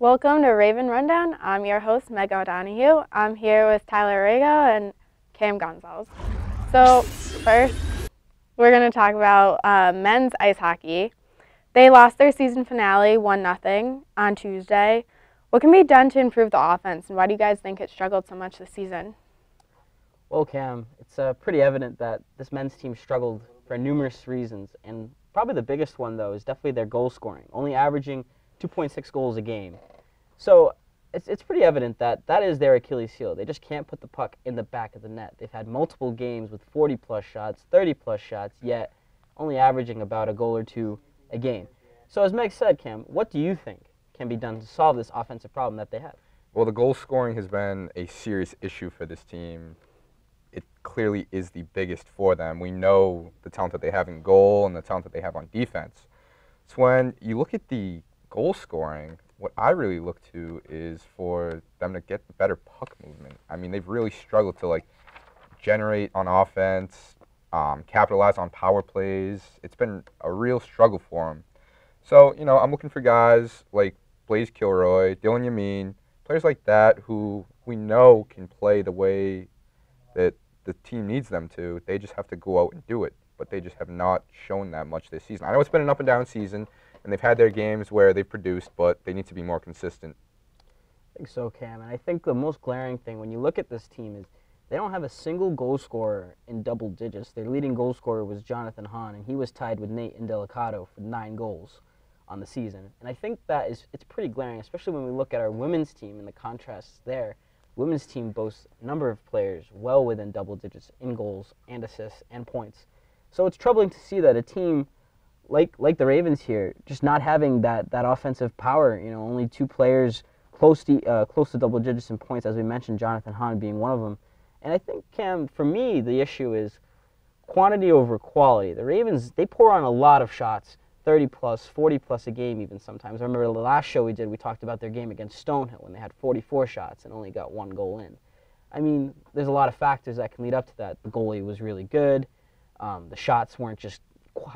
Welcome to Raven Rundown. I'm your host, Meg O'Donohue. I'm here with Tyler Rego and Cam Gonzalez. So, first, we're going to talk about men's ice hockey. They lost their season finale 1-0 on Tuesday. What can be done to improve the offense, and why do you guys think it struggled so much this season? Well, Cam, it's pretty evident that this men's team struggled for numerous reasons, and probably the biggest one, though, is definitely their goal scoring, only averaging 2.6 goals a game. So it's pretty evident that that is their Achilles heel. They just can't put the puck in the back of the net. They've had multiple games with 40-plus shots, 30-plus shots, yet only averaging about a goal or two a game. So as Meg said, Cam, what do you think can be done to solve this offensive problem that they have? Well, the goal scoring has been a serious issue for this team. It clearly is the biggest for them. We know the talent that they have in goal and the talent that they have on defense. So when you look at the goal scoring, what I really look to is for them to get better puck movement. I mean, they've really struggled to generate on offense, capitalize on power plays. It's been a real struggle for them. So, I'm looking for guys like Blaze Kilroy, Dylan Yamin, players like that who we know can play the way that the team needs them to. They just have to go out and do it. But they just have not shown that much this season. I know it's been an up and down season, and they've had their games where they've produced, but they need to be more consistent. I think so, Cam. And I think the most glaring thing when you look at this team is they don't have a single goal scorer in double digits. Their leading goal scorer was Jonathan Hahn, and he was tied with Nate Indelicato for 9 goals on the season. And I think it's pretty glaring, especially when we look at our women's team and the contrasts there. Women's team boasts a number of players well within double digits in goals and assists and points. So it's troubling to see that a team like the Ravens here, just not having that offensive power. Only 2 players close to double digits in points, as we mentioned, Jonathan Hahn being one of them. And I think, Cam, for me, the issue is quantity over quality. The Ravens, they pour on a lot of shots, 30-plus, 40-plus a game even sometimes. I remember the last show we did, we talked about their game against Stonehill when they had 44 shots and only got 1 goal in. I mean, there's a lot of factors that can lead up to that. The goalie was really good. The shots weren't just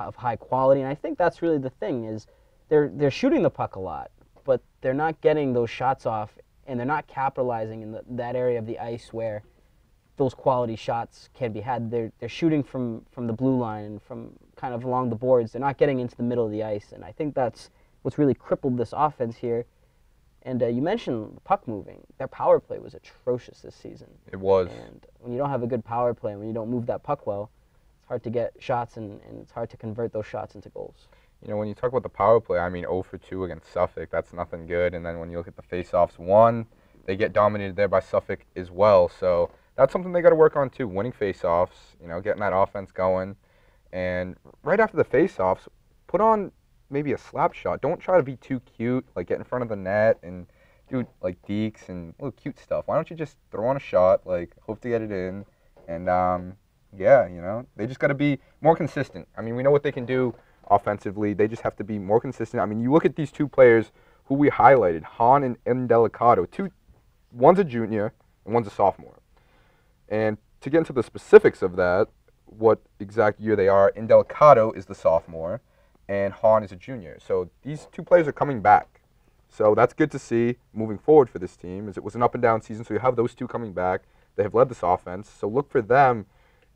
of high quality, and I think that's really the thing is they're shooting the puck a lot, but they're not getting those shots off, and they're not capitalizing in that area of the ice where those quality shots can be had. They're shooting from the blue line and from kind of along the boards. They're not getting into the middle of the ice, and I think that's what's really crippled this offense here. And you mentioned puck moving. Their power play was atrocious this season. It was. And when you don't have a good power play, when you don't move that puck well, it's hard to get shots, and it's hard to convert those shots into goals. When you talk about the power play, I mean, 0 for 2 against Suffolk, that's nothing good. And then when you look at the face-offs won, they get dominated there by Suffolk as well. So that's something they got to work on too, winning face-offs, getting that offense going. And right after the face-offs, put on maybe a slap shot. Don't try to be too cute, like get in front of the net and do like deeks and little cute stuff. Why don't you just throw on a shot, hope to get it in, and they just got to be more consistent. I mean, we know what they can do offensively. They just have to be more consistent. I mean, you look at these 2 players who we highlighted, Hahn and Indelicato. One's a junior and one's a sophomore. And to get into the specifics of that, what exact year they are, Indelicato is the sophomore and Hahn is a junior. So these 2 players are coming back. So that's good to see moving forward for this team, as it was an up and down season. So you have those 2 coming back. They have led this offense. So look for them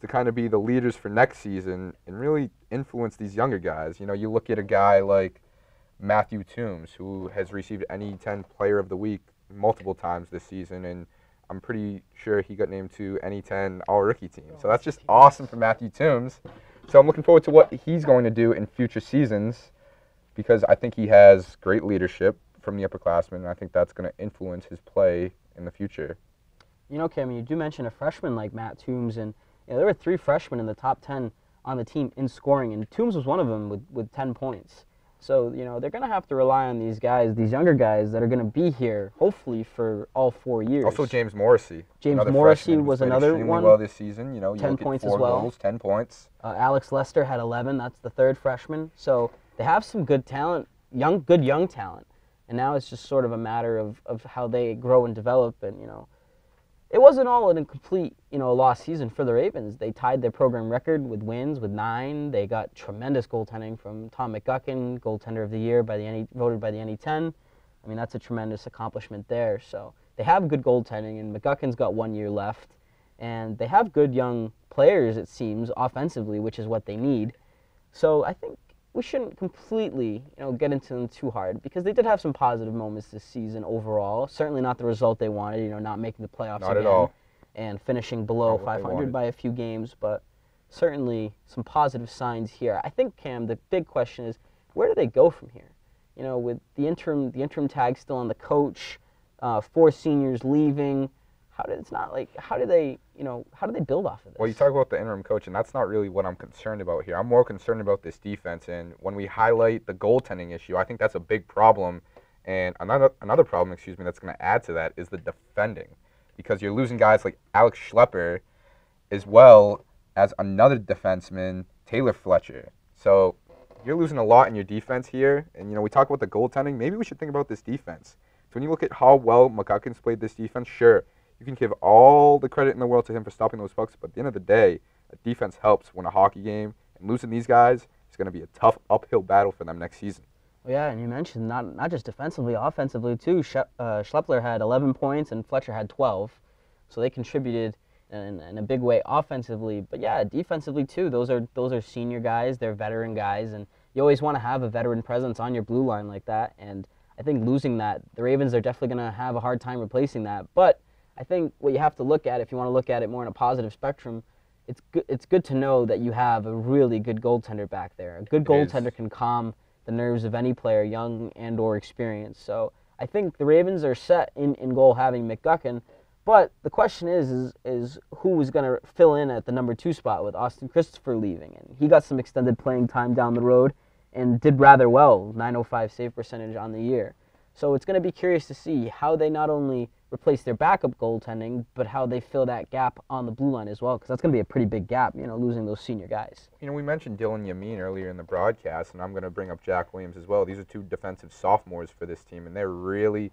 to kind of be the leaders for next season and really influence these younger guys. You look at a guy like Matthew Toombs, who has received NE10 Player of the Week multiple times this season, and I'm pretty sure he got named to NE10 All-Rookie team. So that's just awesome for Matthew Toombs. So I'm looking forward to what he's going to do in future seasons, because I think he has great leadership from the upperclassmen, and I think that's going to influence his play in the future. Cam, you do mention a freshman like Matt Toombs, and there were 3 freshmen in the top 10 on the team in scoring, and Toombs was one of them with 10 points. So, they're going to have to rely on these guys, these younger guys that are going to be here, hopefully, for all 4 years. Also, James Morrissey. James Morrissey was another one. Well this season. 10 points as 4 well. goals, 10 points. Alex Lester had 11. That's the 3rd freshman. So they have some good talent, good young talent. And now it's just sort of a matter of how they grow and develop. And, it wasn't all an incomplete, lost season for the Ravens. They tied their program record with wins, with 9. They got tremendous goaltending from Tom McGuckin, goaltender of the year voted by the NE10. I mean, that's a tremendous accomplishment there. So they have good goaltending, and McGuckin's got 1 year left. And they have good young players, it seems, offensively, which is what they need. So I think we shouldn't completely, get into them too hard, because they did have some positive moments this season overall. Certainly not the result they wanted, not making the playoffs Not again at all. and finishing below Not what they 500 wanted. by a few games, but certainly some positive signs here. I think, Cam, the big question is, where do they go from here? With the interim tag still on the coach, 4 seniors leaving. How do they build off of this? Well, you talk about the interim coach, and that's not really what I'm concerned about here. I'm more concerned about this defense, and when we highlight the goaltending issue, I think that's a big problem. And another problem, that's going to add to that is the defending, because you're losing guys like Alex Schlepper, as well as another defenseman, Taylor Fletcher. So you're losing a lot in your defense here, and we talk about the goaltending. Maybe we should think about this defense. So when you look at how well McGuckin's played this defense, sure, you can give all the credit in the world to him for stopping those pucks, but at the end of the day, a defense helps win a hockey game, and losing these guys is going to be a tough uphill battle for them next season. Well, yeah, and you mentioned not just defensively, offensively too. Schlepper had 11 points and Fletcher had 12, so they contributed in a big way offensively. But yeah, defensively too. Those are senior guys, they're veteran guys, and you always want to have a veteran presence on your blue line like that. And I think losing that, the Ravens are definitely going to have a hard time replacing that. But I think what you have to look at, if you want to look at it more in a positive spectrum, it's good to know that you have a really good goaltender back there. A good goaltender can calm the nerves of any player, young and or experienced. So I think the Ravens are set in goal having McGuckin, but the question is who is going to fill in at the number 2 spot with Austin Christopher leaving. And he got some extended playing time down the road and did rather well, .905 save percentage on the year. So it's going to be curious to see how they not only replace their backup goaltending, but how they fill that gap on the blue line as well, because that's going to be a pretty big gap, losing those senior guys. We mentioned Dylan Yamin earlier in the broadcast, and I'm going to bring up Jack Williams as well. These are 2 defensive sophomores for this team, and they're really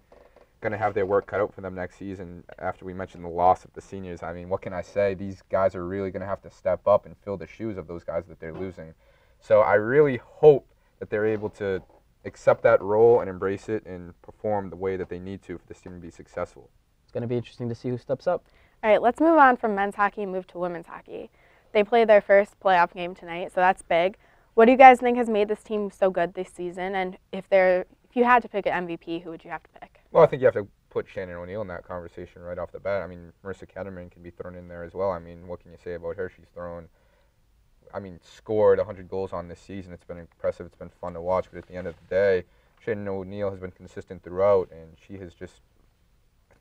going to have their work cut out for them next season after we mentioned the loss of the seniors. I mean, what can I say? These guys are really going to have to step up and fill the shoes of those guys that they're losing. So I really hope that they're able to accept that role and embrace it and perform the way that they need to for this team to be successful. It's going to be interesting to see who steps up. All right, let's move on from men's hockey and move to women's hockey. They played their first playoff game tonight, so that's big. What do you guys think has made this team so good this season? And if you had to pick an MVP, who would you have to pick? Well, I think you have to put Shannon O'Neill in that conversation right off the bat. I mean, Marissa Ketterman can be thrown in there as well. I mean, what can you say about her? She's scored 100 goals on this season. It's been impressive. It's been fun to watch. But at the end of the day, Shannon O'Neill has been consistent throughout, and she has just,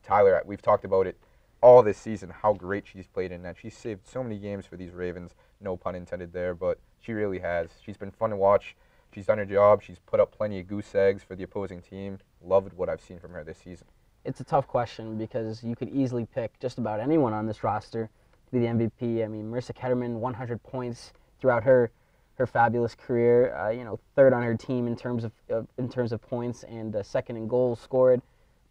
Tyler, we've talked about it all this season, how great she's played in that. She's saved so many games for these Ravens, no pun intended there, but she really has. She's been fun to watch. She's done her job. She's put up plenty of goose eggs for the opposing team. Loved what I've seen from her this season. It's a tough question because you could easily pick just about anyone on this roster to be the MVP. I mean, Marissa Ketterman, 100 points throughout her fabulous career. 3rd on her team in terms of points and 2nd in goals scored.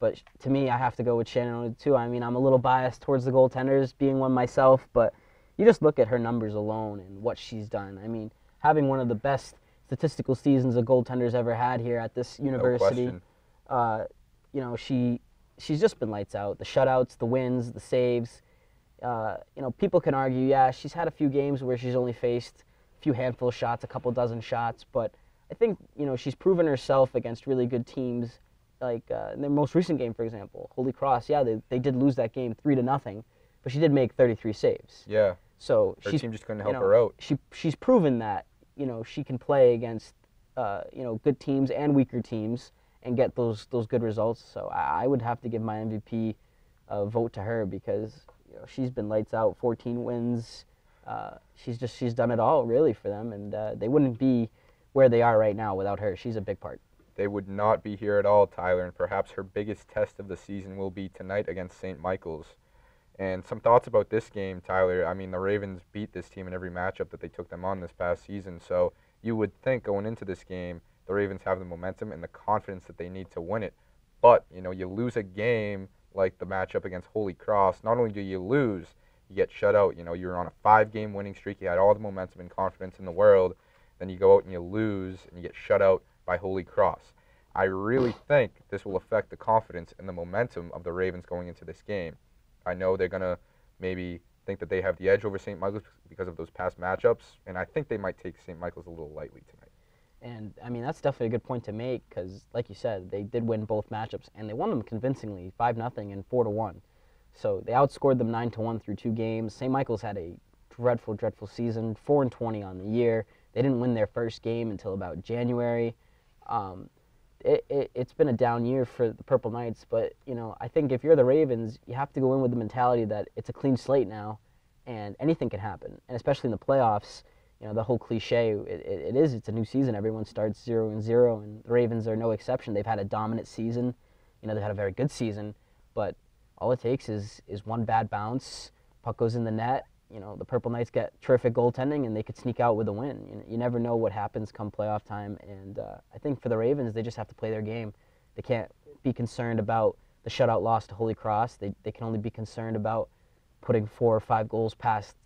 But to me, I have to go with Shannon O'Neill too. I mean, I'm a little biased towards the goaltenders, being one myself, but you just look at her numbers alone and what she's done. I mean, having one of the best statistical seasons a goaltender's ever had here at this university. No question. She's just been lights out. The shutouts, the wins, the saves. People can argue, yeah, she's had a few games where she's only faced a few handful of shots, a couple dozen shots, but I think, she's proven herself against really good teams. Like in their most recent game, for example, Holy Cross, yeah, they did lose that game 3-0, but she did make 33 saves. Yeah. So her team just couldn't help her out. She's proven that, she can play against, good teams and weaker teams and get those good results. So I would have to give my MVP vote to her because she's been lights out, 14 wins. She's done it all really for them, and they wouldn't be where they are right now without her. She's a big part. They would not be here at all, Tyler, and perhaps her biggest test of the season will be tonight against St. Michael's. And some thoughts about this game, Tyler. I mean, the Ravens beat this team in every matchup that they took them on this past season, so you would think going into this game, the Ravens have the momentum and the confidence that they need to win it. But, you lose a game like the matchup against Holy Cross. Not only do you lose, you get shut out. You're on a 5-game winning streak. You had all the momentum and confidence in the world. Then you go out and you lose and you get shut out by Holy Cross. I really think this will affect the confidence and the momentum of the Ravens going into this game. I know they're going to maybe think that they have the edge over St. Michael's because of those past matchups, and I think they might take St. Michael's a little lightly tonight. And, I mean, that's definitely a good point to make because, like you said, they did win both matchups, and they won them convincingly, 5-0 and 4-1. So they outscored them 9-1 through 2 games. St. Michael's had a dreadful, dreadful season, 4-20 on the year. They didn't win their first game until about January. It's been a down year for the Purple Knights, but, you know, I think if you're the Ravens, you have to go in with the mentality that it's a clean slate now, and anything can happen, and especially in the playoffs. You know, the whole cliche, it's a new season. Everyone starts 0-0, and the Ravens are no exception. They've had a dominant season. You know, they've had a very good season, but all it takes is one bad bounce, puck goes in the net. You know, the Purple Knights get terrific goaltending, and they could sneak out with a win. You never know what happens come playoff time, and I think for the Ravens, they just have to play their game. They can't be concerned about the shutout loss to Holy Cross. They can only be concerned about putting 4 or 5 goals past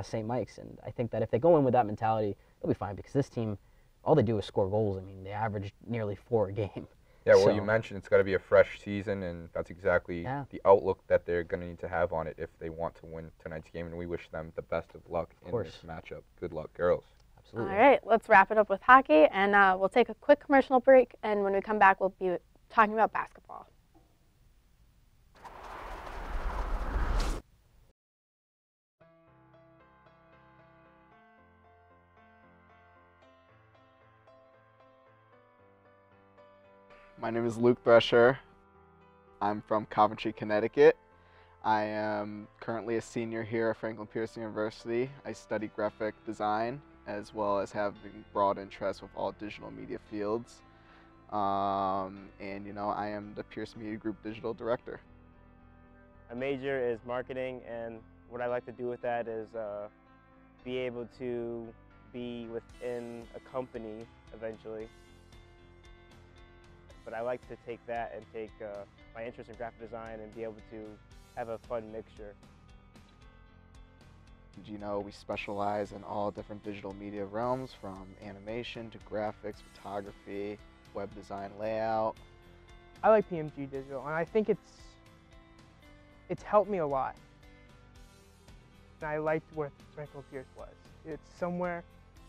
St. Mike's. And I think that if they go in with that mentality, they'll be fine because this team, all they do is score goals. I mean, they average nearly 4 a game. Yeah, well, So, you mentioned it's got to be a fresh season, and that's exactly the outlook that they're going to need to have on it if they want to win tonight's game, and we wish them the best of luck in this matchup. Good luck, girls. Absolutely. All right, let's wrap it up with hockey, and we'll take a quick commercial break, and when we come back, we'll be talking about basketball. My name is Luke Brescher. I'm from Coventry, Connecticut. I am currently a senior here at Franklin Pierce University. I study graphic design as well as having broad interest with all digital media fields. And you know, I am the Pierce Media Group Digital Director. My major is marketing, and what I like to do with that is be able to be within a company eventually. But I like to take that and take my interest in graphic design and be able to have a fun mixture. You know, we specialize in all different digital media realms, from animation to graphics, photography, web design, layout. I like PMG Digital, and I think it's helped me a lot. And I liked where Franklin Pierce was. It's somewhere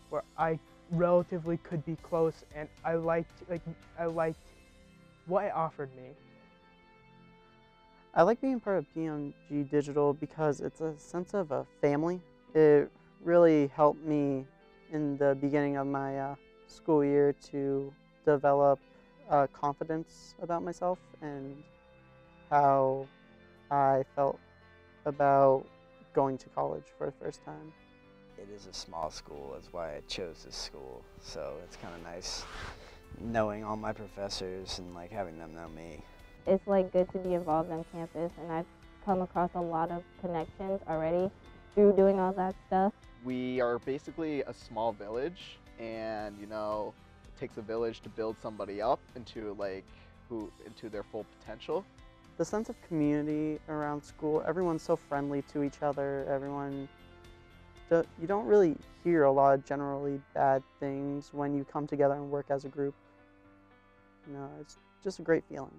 where I relatively could be close, and I liked what it offered me. I like being part of PMG Digital because it's a sense of a family. It really helped me in the beginning of my school year to develop confidence about myself and how I felt about going to college for the first time. It is a small school, that's why I chose this school, so it's kind of nice knowing all my professors and like having them know me. It's like good to be involved on campus, and I've come across a lot of connections already through doing all that stuff. We are basically a small village, and you know, it takes a village to build somebody up into their full potential. The sense of community around school, everyone's so friendly to each other. You don't really hear a lot of generally bad things when you come together and work as a group. You know, it's just a great feeling.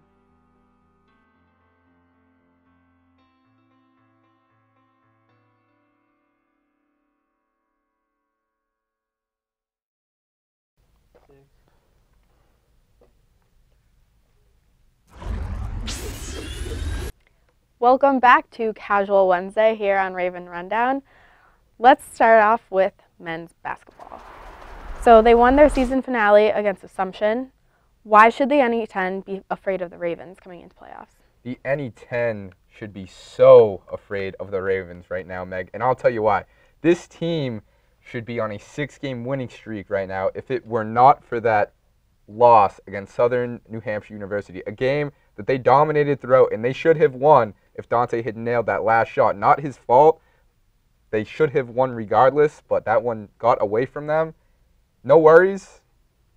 Welcome back to Casual Wednesday here on Raven Rundown. Let's start off with men's basketball. So they won their season finale against Assumption. Why should the NE10 be afraid of the Ravens coming into playoffs? The NE10 should be so afraid of the Ravens right now, Meg, and I'll tell you why. This team should be on a 6-game winning streak right now if it were not for that loss against Southern New Hampshire University, a game that they dominated throughout, and they should have won if Dante had nailed that last shot. Not his fault. They should have won regardless, but that one got away from them. No worries.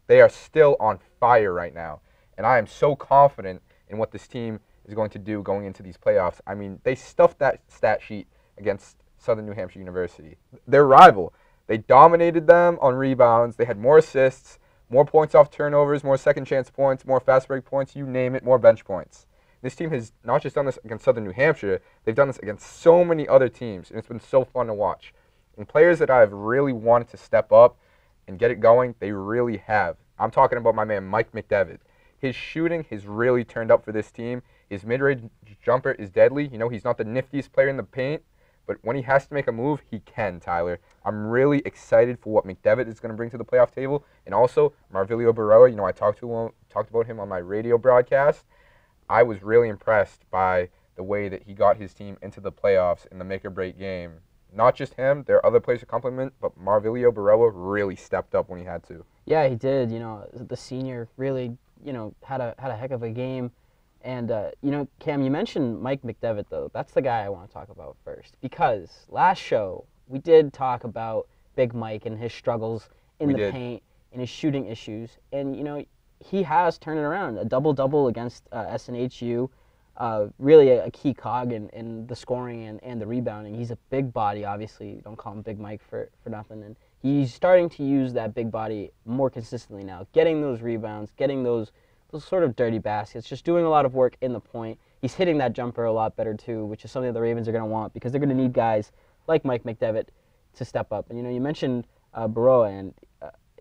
They are still on fire right now, and I am so confident in what this team is going to do going into these playoffs. I mean, they stuffed that stat sheet against Southern New Hampshire University, their rival. They dominated them on rebounds. They had more assists, More points off turnovers, more second chance points, more fast break points, you name it, more bench points. This team has not just done this against Southern New Hampshire, they've done this against so many other teams, and it's been so fun to watch. And players that I've really wanted to step up and get it going, they really have. I'm talking about my man Mike McDevitt. His shooting has really turned up for this team. His mid-range jumper is deadly. You know, he's not the niftiest player in the paint, but when he has to make a move, he can, Tyler. I'm really excited for what McDevitt is going to bring to the playoff table. And also, Marvilio Baroa, you know, I talked about him on my radio broadcast. I was really impressed by the way that he got his team into the playoffs in the make-or-break game. Not just him, there are other players to compliment, but Marvilio Baroa really stepped up when he had to. Yeah, he did. You know, the senior really, you know, had a heck of a game. And, you know, Cam, you mentioned Mike McDevitt, though. That's the guy I want to talk about first. Because last show, we did talk about Big Mike and his struggles in the paint and his shooting issues. And, you know, he has turned it around. A double-double against SNHU. Really a key cog in the scoring and the rebounding. He's a big body, obviously. You don't call him Big Mike for nothing. And he's starting to use that big body more consistently now. Getting those rebounds, getting those sort of dirty baskets, just doing a lot of work in the point. He's hitting that jumper a lot better too, which is something that the Ravens are going to want because they're going to need guys like Mike McDevitt to step up. And, you know, you mentioned Baroa, and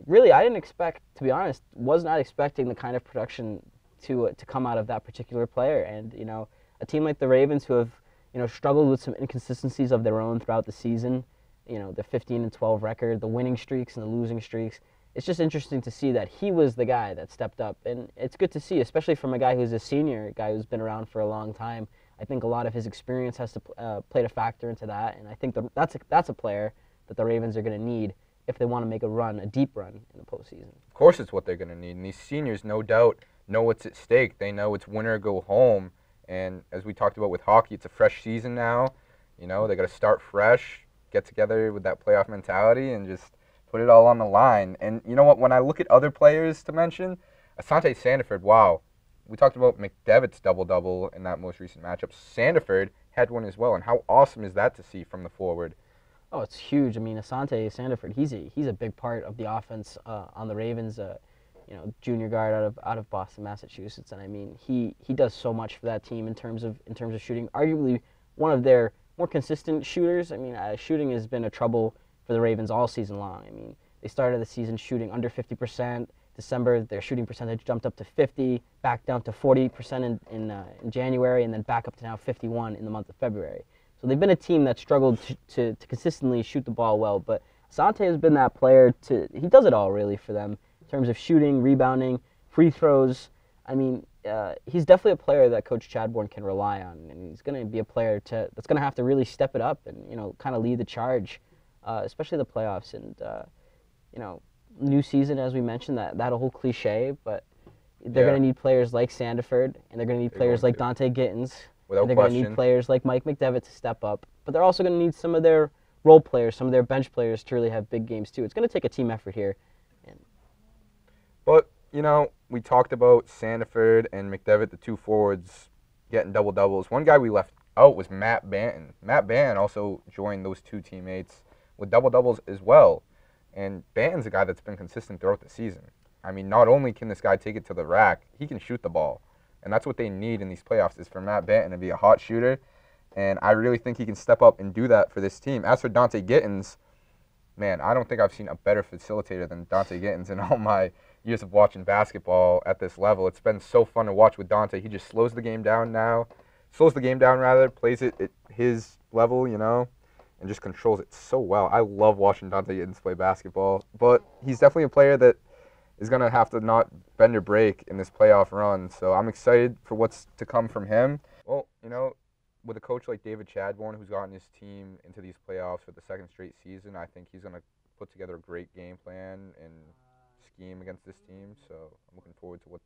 really I didn't expect, to be honest, was not expecting the kind of production to come out of that particular player. And, you know, a team like the Ravens who have, you know, struggled with some inconsistencies of their own throughout the season, you know, the 15-12 record, the winning streaks and the losing streaks. It's just interesting to see that he was the guy that stepped up. And it's good to see, especially from a guy who's a senior, a guy who's been around for a long time. I think a lot of his experience has to played a factor into that. And I think that's a player that the Ravens are going to need if they want to make a run, a deep run in the postseason. Of course it's what they're going to need. And these seniors, no doubt, know what's at stake. They know it's win or go home. And as we talked about with hockey, it's a fresh season now. You know, they got to start fresh, get together with that playoff mentality, and just put it all on the line. And you know what? When I look at other players to mention, Asante Sandiford, wow. We talked about McDevitt's double-double in that most recent matchup. Sandiford had one as well. And how awesome is that to see from the forward? Oh, it's huge. I mean, Asante Sandiford, he's a big part of the offense on the Ravens. You know, junior guard out of Boston, Massachusetts, and I mean, he does so much for that team in terms of shooting. Arguably, one of their more consistent shooters. I mean, shooting has been a trouble for the Ravens all season long. I mean, they started the season shooting under 50%. December, their shooting percentage jumped up to 50, back down to 40% in January, and then back up to now 51 in the month of February. So they've been a team that struggled to consistently shoot the ball well, but Asante has been that player he does it all really for them in terms of shooting, rebounding, free throws. I mean, he's definitely a player that Coach Chadbourne can rely on, and he's going to be a player that's going to have to really step it up and, you know, kind of lead the charge, especially the playoffs. And, you know, new season, as we mentioned, that whole cliche, but they're going to need players like Sandiford, and they're going to need players like Dante Gittins. Without they're going to need players like Mike McDevitt to step up, but they're also going to need some of their role players, some of their bench players to really have big games too. It's going to take a team effort here. But, you know, we talked about Sandiford and McDevitt, the two forwards, getting double-doubles. One guy we left out was Matt Banton. Matt Banton also joined those two teammates with double-doubles as well. And Banton's a guy that's been consistent throughout the season. I mean, not only can this guy take it to the rack, he can shoot the ball. And that's what they need in these playoffs, is for Matt Banton to be a hot shooter. And I really think he can step up and do that for this team. As for Dante Gittins, man, I don't think I've seen a better facilitator than Dante Gittins in all my years of watching basketball at this level. It's been so fun to watch with Dante. He just slows the game down, plays it at his level, you know, and just controls it so well. I love watching Dante Gittins play basketball, but he's definitely a player that is going to have to not bend or break in this playoff run. So I'm excited for what's to come from him. Well, you know, with a coach like David Chadbourne, who's gotten his team into these playoffs for the second straight season, I think he's going to put together a great game plan and scheme against this team. So I'm looking forward to what's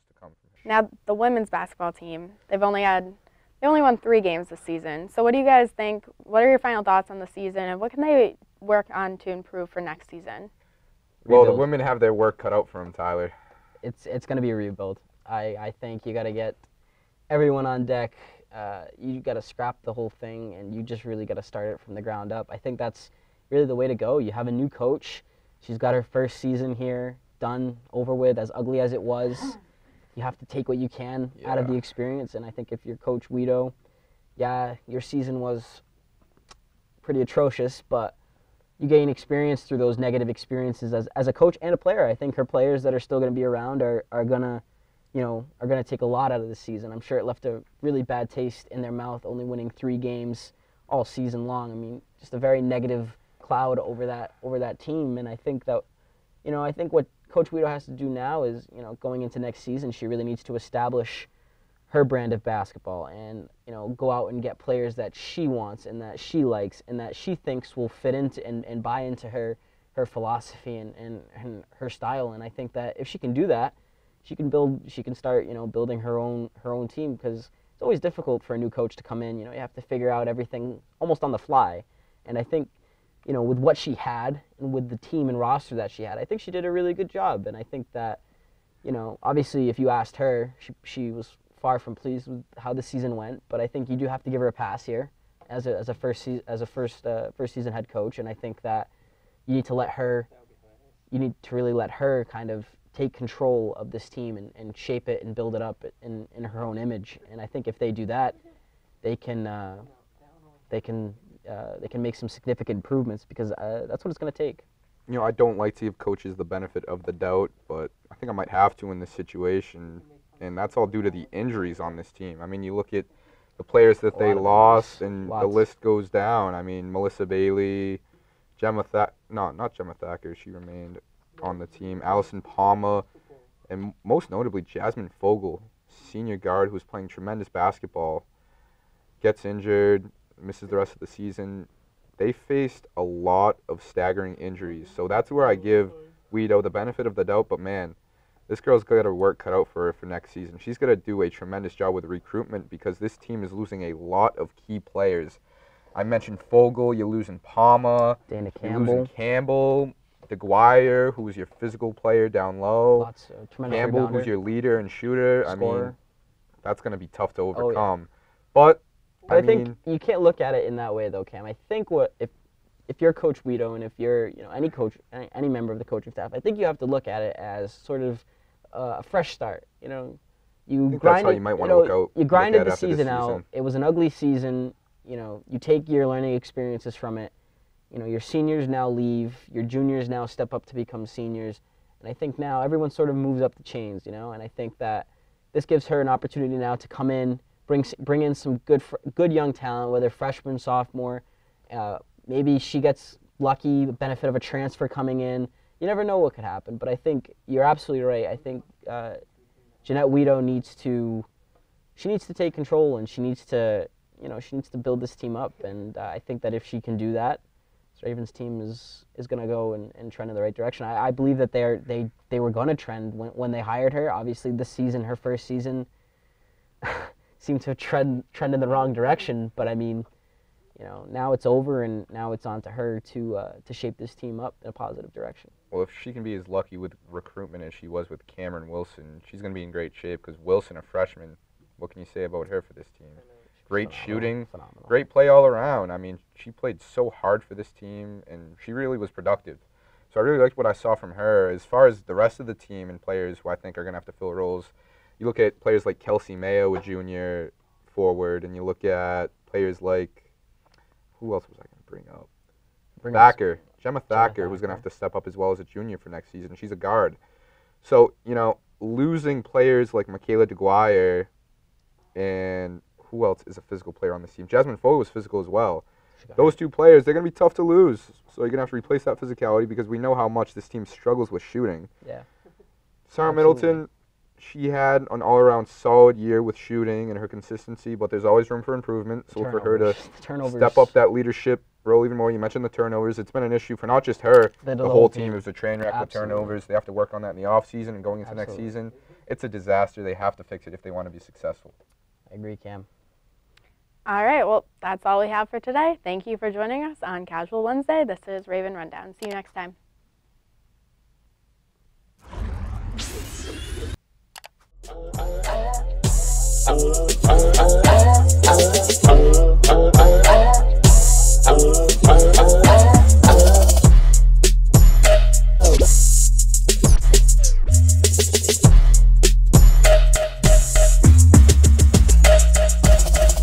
to come from him. Now, the women's basketball team, they only won 3 games this season. So what do you guys think? What are your final thoughts on the season, and what can they work on to improve for next season? Well, the women have their work cut out for them, Tyler. It's going to be a rebuild. I think you got to get everyone on deck. You got to scrap the whole thing, and you just really got to start it from the ground up. I think that's really the way to go. You have a new coach. She's got her first season here, done, over with, as ugly as it was. You have to take what you can out of the experience. And I think if you're Coach Guido, yeah, your season was pretty atrocious, but you gain experience through those negative experiences as a coach and a player. I think her players that are still going to be around are going to take a lot out of the season. I'm sure it left a really bad taste in their mouth, only winning 3 games all season long. I mean, just a very negative cloud over that team. And I think that, I think what Coach Guido has to do now is, going into next season, she really needs to establish her brand of basketball and, go out and get players that she wants and that she likes and that she thinks will fit into and buy into her philosophy and her style. And I think that if she can do that, she can start, building her own team, because it's always difficult for a new coach to come in. You have to figure out everything almost on the fly. And I think, with what she had and with the team and roster that she had, I think she did a really good job. And I think that, obviously if you asked her, she was far from pleased with how the season went, but I think you do have to give her a pass here as a first season head coach. And I think that you need to really let her kind of take control of this team and shape it and build it up in her own image. And I think if they do that, they can make some significant improvements, because that's what it's going to take. I don't like to give coaches the benefit of the doubt, but I think I might have to in this situation, and that's all due to the injuries on this team. I mean, you look at the players that they lost, and the list goes down. I mean, Melissa Bailey, not Gemma Thacker, she remained on the team, Allison Palma, and most notably Jasmine Fogel, senior guard who's playing tremendous basketball, gets injured, misses the rest of the season. They faced a lot of staggering injuries, so that's where I give Guido the benefit of the doubt. But man, this girl's got her work cut out for her for next season. She's going to do a tremendous job with recruitment, because this team is losing a lot of key players. I mentioned Fogel, you're losing Palma, Dana you're losing Campbell, DeGuire, who's your physical player down low, Campbell, who's your leader and shooter. I mean, that's going to be tough to overcome. But I think you can't look at it in that way, though, Cam. I think if you're Coach Guido and if you're any coach, any member of the coaching staff, I think you have to look at it as sort of a fresh start. You grinded, that's how you might want to look out. You grinded the season out. It was an ugly season. You take your learning experiences from it. Your seniors now leave. Your juniors now step up to become seniors. And I think now everyone sort of moves up the chains, and I think that this gives her an opportunity now to come in, bring in some good young talent, whether freshman, sophomore. Maybe she gets lucky, the benefit of a transfer coming in. You never know what could happen. But I think you're absolutely right. I think Jeanette Guido needs to take control, and she needs to build this team up. And I think that if she can do that, this Ravens team is going to go and trend in the right direction. I believe that they were going to trend when they hired her. Obviously, this season, her first season, seemed to trend in the wrong direction. But I mean, now it's over, and now it's on to her to shape this team up in a positive direction. Well, if she can be as lucky with recruitment as she was with Cameron Wilson, she's going to be in great shape, because Wilson, a freshman, what can you say about her for this team? Great shooting, great play all around. I mean, she played so hard for this team, and she really was productive. So I really liked what I saw from her. As far as the rest of the team and players who I think are going to have to fill roles, you look at players like Kelsey Mayo, a junior forward, and you look at players like, who else was I going to bring up? Gemma Thacker, who's going to have to step up as well as a junior for next season. She's a guard. So, losing players like Michaela DeGuire, and who else is a physical player on this team? Jasmine Fogel is physical as well. Those two players, they're going to be tough to lose. So you're going to have to replace that physicality, because we know how much this team struggles with shooting. Yeah. Sarah Middleton, she had an all-around solid year with shooting and her consistency, but there's always room for improvement. So for her to step up that leadership role even more. You mentioned the turnovers. It's been an issue for not just her, the whole team. It was a train wreck with turnovers. They have to work on that in the offseason and going into next season. It's a disaster. They have to fix it if they want to be successful. I agree, Cam. All right, well, that's all we have for today. Thank you for joining us on Casual Wednesday. This is Raven Rundown. See you next time.